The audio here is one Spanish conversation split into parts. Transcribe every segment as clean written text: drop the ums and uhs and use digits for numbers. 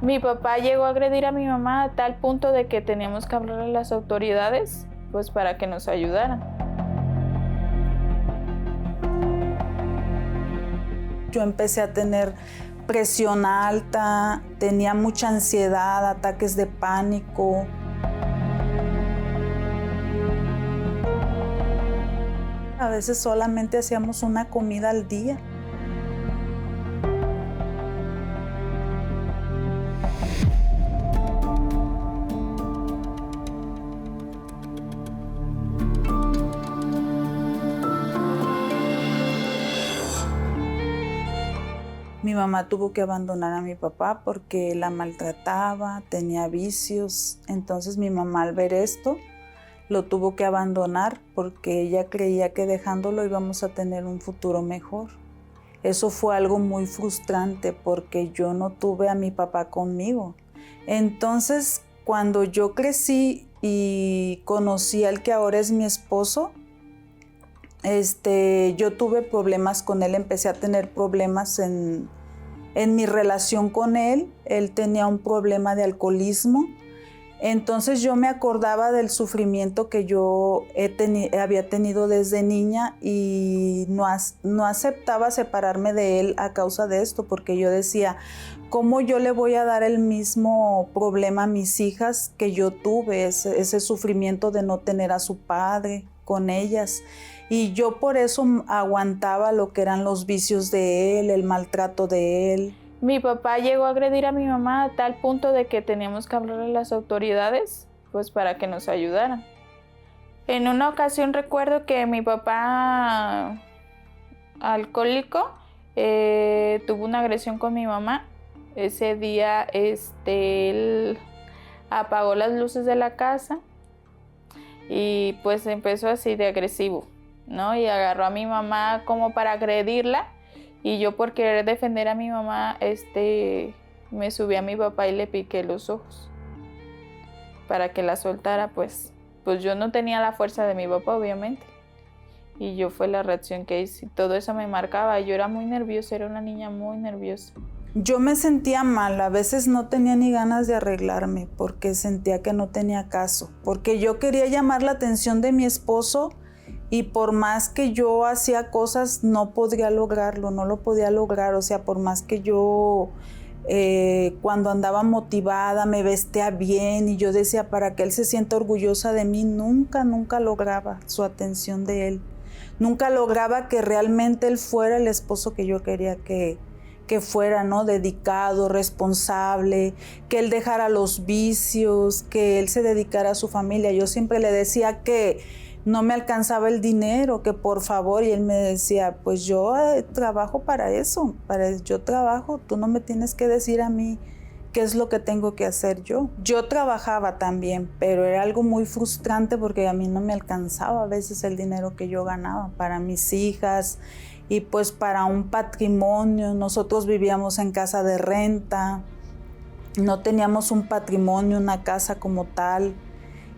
Mi papá llegó a agredir a mi mamá a tal punto de que teníamos que hablarle a las autoridades, pues para que nos ayudaran. Yo empecé a tener presión alta, tenía mucha ansiedad, ataques de pánico. A veces solamente hacíamos una comida al día. Mi mamá tuvo que abandonar a mi papá porque la maltrataba, tenía vicios. Entonces mi mamá, al ver esto, lo tuvo que abandonar porque ella creía que dejándolo íbamos a tener un futuro mejor. Eso fue algo muy frustrante porque yo no tuve a mi papá conmigo. Entonces, cuando yo crecí y conocí al que ahora es mi esposo, yo tuve problemas con él, empecé a tener problemas en mi relación con él. Él tenía un problema de alcoholismo. Entonces yo me acordaba del sufrimiento que yo había tenido desde niña y no aceptaba separarme de él a causa de esto, porque yo decía, ¿cómo yo le voy a dar el mismo problema a mis hijas que yo tuve, ese sufrimiento de no tener a su padre con ellas? Y yo por eso aguantaba lo que eran los vicios de él, el maltrato de él. Mi papá llegó a agredir a mi mamá a tal punto de que teníamos que hablarle a las autoridades, pues para que nos ayudaran. En una ocasión recuerdo que mi papá, alcohólico, tuvo una agresión con mi mamá. Ese día él apagó las luces de la casa y pues empezó así de agresivo, ¿no? Y agarró a mi mamá como para agredirla. Y yo, por querer defender a mi mamá, me subí a mi papá y le piqué los ojos para que la soltara. Pues yo no tenía la fuerza de mi papá, obviamente. Y yo fue la reacción que hice. Todo eso me marcaba. Yo era muy nerviosa, era una niña muy nerviosa. Yo me sentía mal, a veces no tenía ni ganas de arreglarme porque sentía que no tenía caso. Porque yo quería llamar la atención de mi esposo. Y por más que yo hacía cosas, no podía lograrlo, no lo podía lograr. O sea, por más que yo cuando andaba motivada me vestía bien y yo decía para que él se sienta orgullosa de mí, nunca lograba su atención de él. Nunca lograba que realmente él fuera el esposo que yo quería que fuera, ¿no? Dedicado, responsable, que él dejara los vicios, que él se dedicara a su familia. Yo siempre le decía que no me alcanzaba el dinero, que por favor, y él me decía, pues yo trabajo para eso, yo trabajo, tú no me tienes que decir a mí qué es lo que tengo que hacer yo. Yo trabajaba también, pero era algo muy frustrante porque a mí no me alcanzaba a veces el dinero que yo ganaba para mis hijas y pues para un patrimonio. Nosotros vivíamos en casa de renta, no teníamos un patrimonio, una casa como tal.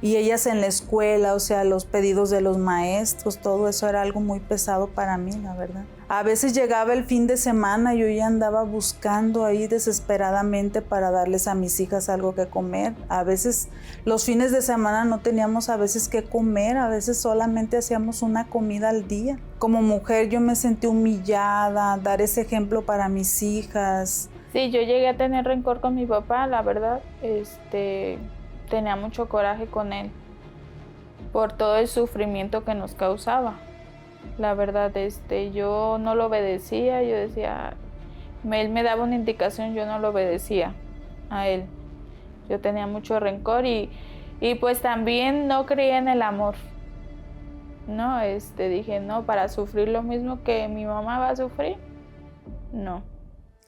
Y ellas en la escuela, o sea, los pedidos de los maestros, todo eso era algo muy pesado para mí, la verdad. A veces llegaba el fin de semana y yo ya andaba buscando ahí desesperadamente para darles a mis hijas algo que comer. A veces los fines de semana no teníamos a veces qué comer, a veces solamente hacíamos una comida al día. Como mujer yo me sentí humillada, dar ese ejemplo para mis hijas. Sí, yo llegué a tener rencor con mi papá, la verdad, tenía mucho coraje con él por todo el sufrimiento que nos causaba. La verdad, yo no lo obedecía, yo decía, él me daba una indicación, yo no lo obedecía a él. Yo tenía mucho rencor y pues también no creía en el amor. No, dije, no, para sufrir lo mismo que mi mamá va a sufrir, no.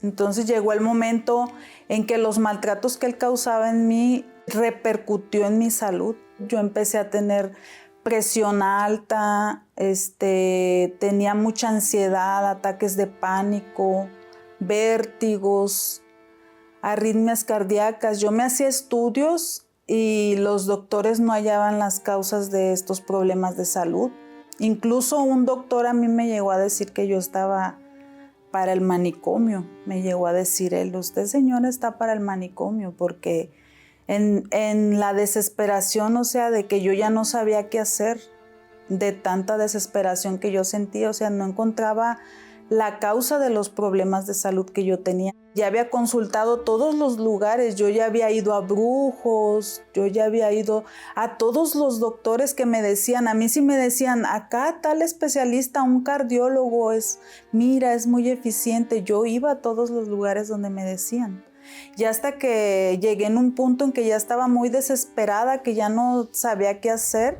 Entonces llegó el momento en que los maltratos que él causaba en mí repercutió en mi salud. Yo empecé a tener presión alta, tenía mucha ansiedad, ataques de pánico, vértigos, arritmias cardíacas. Yo me hacía estudios y los doctores no hallaban las causas de estos problemas de salud. Incluso un doctor a mí me llegó a decir que yo estaba para el manicomio, me llegó a decir él, usted señora está para el manicomio, porque en la desesperación, o sea, de que yo ya no sabía qué hacer, de tanta desesperación que yo sentía, o sea, no encontraba la causa de los problemas de salud que yo tenía. Ya había consultado todos los lugares, yo ya había ido a brujos, yo ya había ido a todos los doctores que me decían, a mí sí me decían, acá tal especialista, un cardiólogo, mira, es muy eficiente. Yo iba a todos los lugares donde me decían. Y hasta que llegué en un punto en que ya estaba muy desesperada, que ya no sabía qué hacer.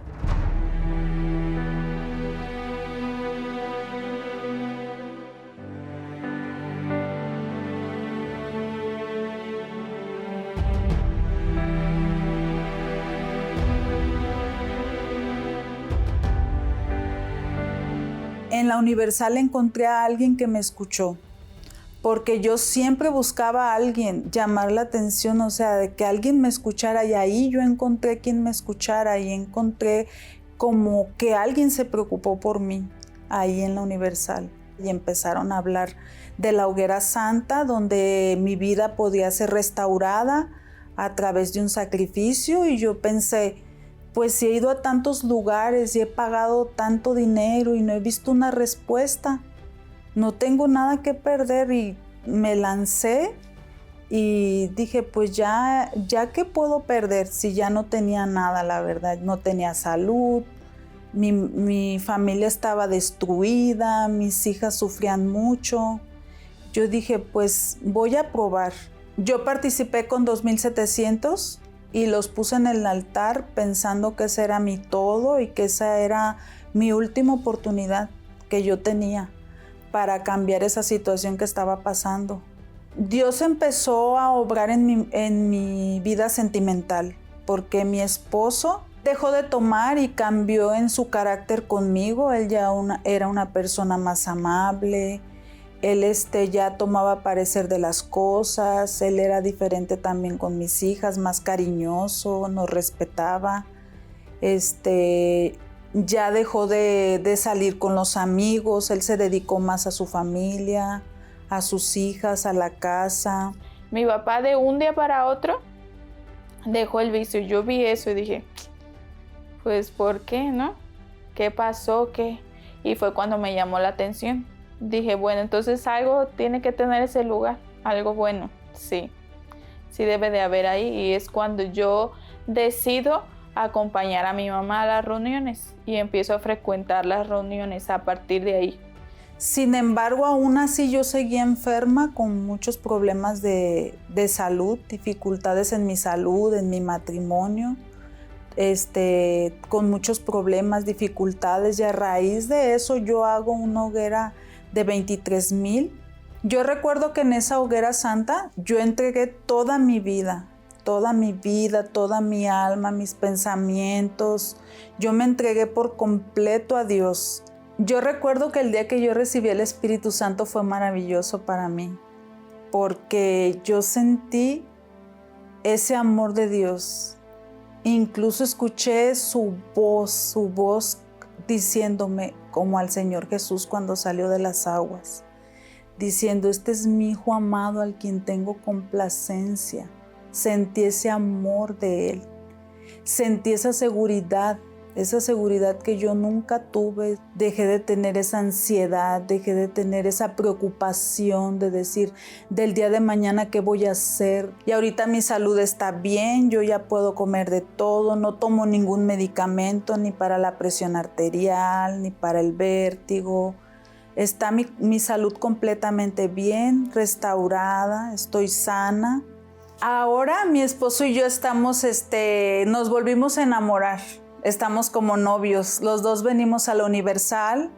En la Universal encontré a alguien que me escuchó, porque yo siempre buscaba a alguien, llamar la atención, o sea, de que alguien me escuchara, y ahí yo encontré quien me escuchara y encontré como que alguien se preocupó por mí ahí en la Universal. Y empezaron a hablar de la hoguera santa, donde mi vida podía ser restaurada a través de un sacrificio, y yo pensé, pues si he ido a tantos lugares y he pagado tanto dinero y no he visto una respuesta, no tengo nada que perder, y me lancé y dije, pues ya qué puedo perder si ya no tenía nada, la verdad, no tenía salud, mi familia estaba destruida, mis hijas sufrían mucho. Yo dije, pues voy a probar. Yo participé con 2,700 y los puse en el altar pensando que ese era mi todo y que esa era mi última oportunidad que yo tenía para cambiar esa situación que estaba pasando. Dios empezó a obrar en mi vida sentimental, porque mi esposo dejó de tomar y cambió en su carácter conmigo. Él ya era una persona más amable. Él ya tomaba parecer de las cosas. Él era diferente también con mis hijas, más cariñoso, nos respetaba. Ya dejó de salir con los amigos. Él se dedicó más a su familia, a sus hijas, a la casa. Mi papá de un día para otro dejó el vicio. Yo vi eso y dije, pues ¿por qué, no? ¿Qué pasó? ¿Qué? Y fue cuando me llamó la atención. Dije, bueno, entonces algo tiene que tener ese lugar, algo bueno, sí debe de haber ahí. Y es cuando yo decido acompañar a mi mamá a las reuniones y empiezo a frecuentar las reuniones a partir de ahí. Sin embargo, aún así yo seguía enferma con muchos problemas de salud, dificultades en mi salud, en mi matrimonio, con muchos problemas, dificultades, y a raíz de eso yo hago una hoguera de 23,000. Yo recuerdo que en esa hoguera santa yo entregué toda mi vida, toda mi alma, mis pensamientos. Yo me entregué por completo a Dios. Yo recuerdo que el día que yo recibí el Espíritu Santo fue maravilloso para mí, porque yo sentí ese amor de Dios. Incluso escuché su voz diciéndome, como al Señor Jesús cuando salió de las aguas, diciendo, este es mi Hijo amado al quien tengo complacencia. Sentí ese amor de Él, sentí esa seguridad que yo nunca tuve. Dejé de tener esa ansiedad, dejé de tener esa preocupación de decir, del día de mañana qué voy a hacer. Y ahorita mi salud está bien, yo ya puedo comer de todo, no tomo ningún medicamento, ni para la presión arterial, ni para el vértigo. Está mi salud completamente bien, restaurada, estoy sana. Ahora mi esposo y yo nos volvimos a enamorar. Estamos como novios, los dos venimos a la Universal,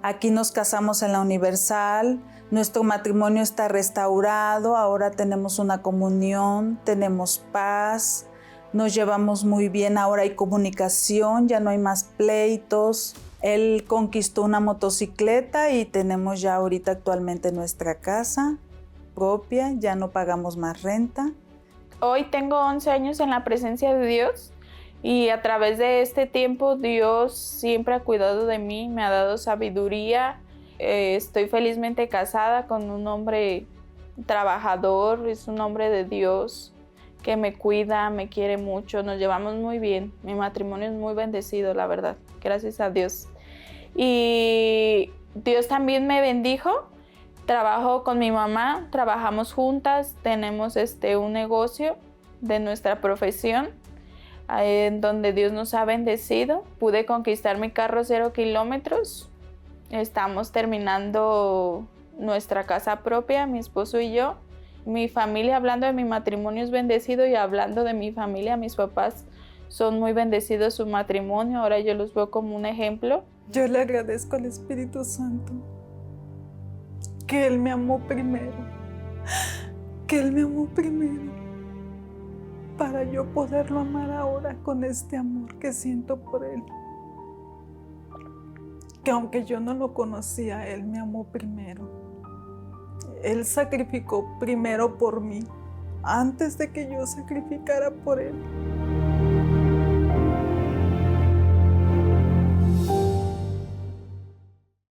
aquí nos casamos en la Universal, nuestro matrimonio está restaurado, ahora tenemos una comunión, tenemos paz, nos llevamos muy bien, ahora hay comunicación, ya no hay más pleitos. Él conquistó una motocicleta y tenemos ya ahorita actualmente nuestra casa propia, ya no pagamos más renta. Hoy tengo 11 años en la presencia de Dios. Y a través de este tiempo Dios siempre ha cuidado de mí, me ha dado sabiduría estoy felizmente casada con un hombre trabajador, es un hombre de Dios que me cuida, me quiere mucho, nos llevamos muy bien. Mi matrimonio es muy bendecido, la verdad, gracias a Dios. Y Dios también me bendijo. Trabajo con mi mamá, trabajamos juntas, tenemos un negocio de nuestra profesión, en donde Dios nos ha bendecido. Pude conquistar mi carro 0 kilómetros. Estamos terminando nuestra casa propia, mi esposo y yo. Mi familia, hablando de mi matrimonio, es bendecido, y hablando de mi familia, mis papás son muy bendecidos su matrimonio. Ahora yo los veo como un ejemplo. Yo le agradezco al Espíritu Santo que Él me amó primero, para yo poderlo amar ahora con este amor que siento por Él. Que aunque yo no lo conocía, Él me amó primero. Él sacrificó primero por mí, antes de que yo sacrificara por Él.